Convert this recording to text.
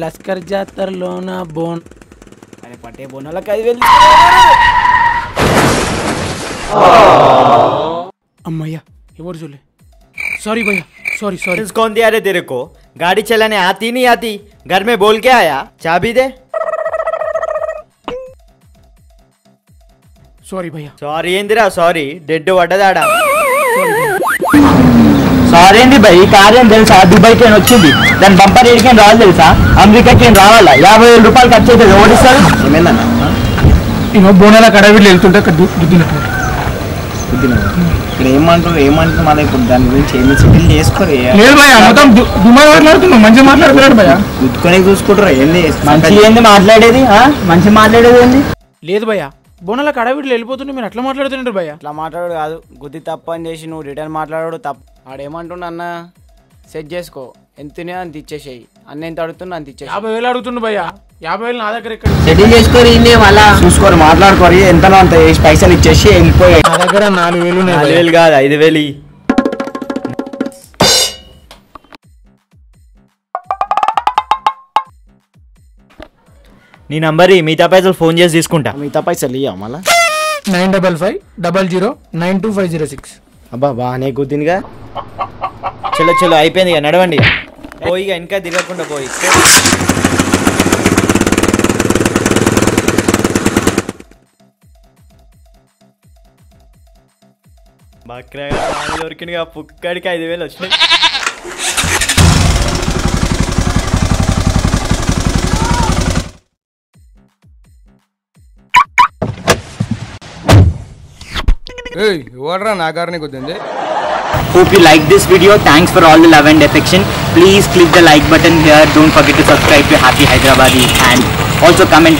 Lashkar జాతరలోన bone అరే పట్టే బోనాలకు 5,000 అమ్మయ్యా ఎవరు చూలే सॉरी भैया सॉरी सॉरी कौन दिया रे तेरे को गाड़ी चलाने आती नहीं आती घर में बोल के आया चाबी दे सॉरी भैया सॉरी ఏందిరా సారీ డెడ్ వడ్డదాడా సారీ ఏంది భయ్ కార్ ఏం తెలుసా దుబాయ్కి ఏం వచ్చింది దాని బంపర్ ఏడికి రావాలి తెలుసా అమెరికాకి ఏం రావాలా 50,000 రూపాయలు ఖర్చు అవుతుంది ఓడిస్తారు ఏమైందన్నా నేను బోనాల కడవిళ్ళు వెళ్తుంటే గుద్దినట్టు ఇక్కడ ఏమంటారు మన ఇప్పుడు దాని గురించి ఏమి సెటిల్ చేసుకోరు లేదు భయ్య మొత్తం దుబాయ్ మాట్లాడుతున్నావు మంచిగా మాట్లాడుతున్నాడు భయ్య గుద్దుకొని చూసుకుంటారు ఏంది మంచి ఏంది మాట్లాడేది మంచి మాట్లాడేది ఏంది లేదు భయ్య బోనాల కడవిళ్ళు వెళ్ళిపోతుంటే మీరు అట్లా మాట్లాడుతున్నారు భయ్య అట్లా మాట్లాడు కాదు గుద్ది తప్పు అని చేసి నువ్వు రిటర్న్ మాట్లాడు తప్పు ఆడేమంటుండ అన్న సెట్ చేసుకో ఎంతనే అంత ఇచ్చేసేయి అన్న ఎంత అడుగుతున్నా అంత ఇచ్చేసి 50,000 అడుగుతుండు భయ్య 50,000 నా దగ్గర ఎక్కడ సెటిల్ చేసుకోరు మళ్ళా చూసుకోరు మాట్లాడుకోరు ఎంతనో అంత పైసలు ఇచ్చేసి వెళ్ళిపోయాయి నా దగ్గర 4,000 4,000 కాదు 5,000 నీ నంబర్ మిగతా పైసలు ఫోన్ చేసి తీసుకుంటా మిగతా పైసలు ఇయ్యా మళ్ళా 95500092506 అబ్బా బాగానే కుదిందిగా చలో చలో అయిపోయింది ఇక నడవండి పోయి ఇక ఇంకా దిగకుండా పోయి బక్రాగా దొరికిందిగా పుక్కడికి 5,000 వచ్చినాయి ఎవడ్రా నా గారిని కుద్దింది Hope you like this video. Thanks for all the love and affection. Please click the like button here. Don't forget to subscribe to Happy Hyderabadi and also comment.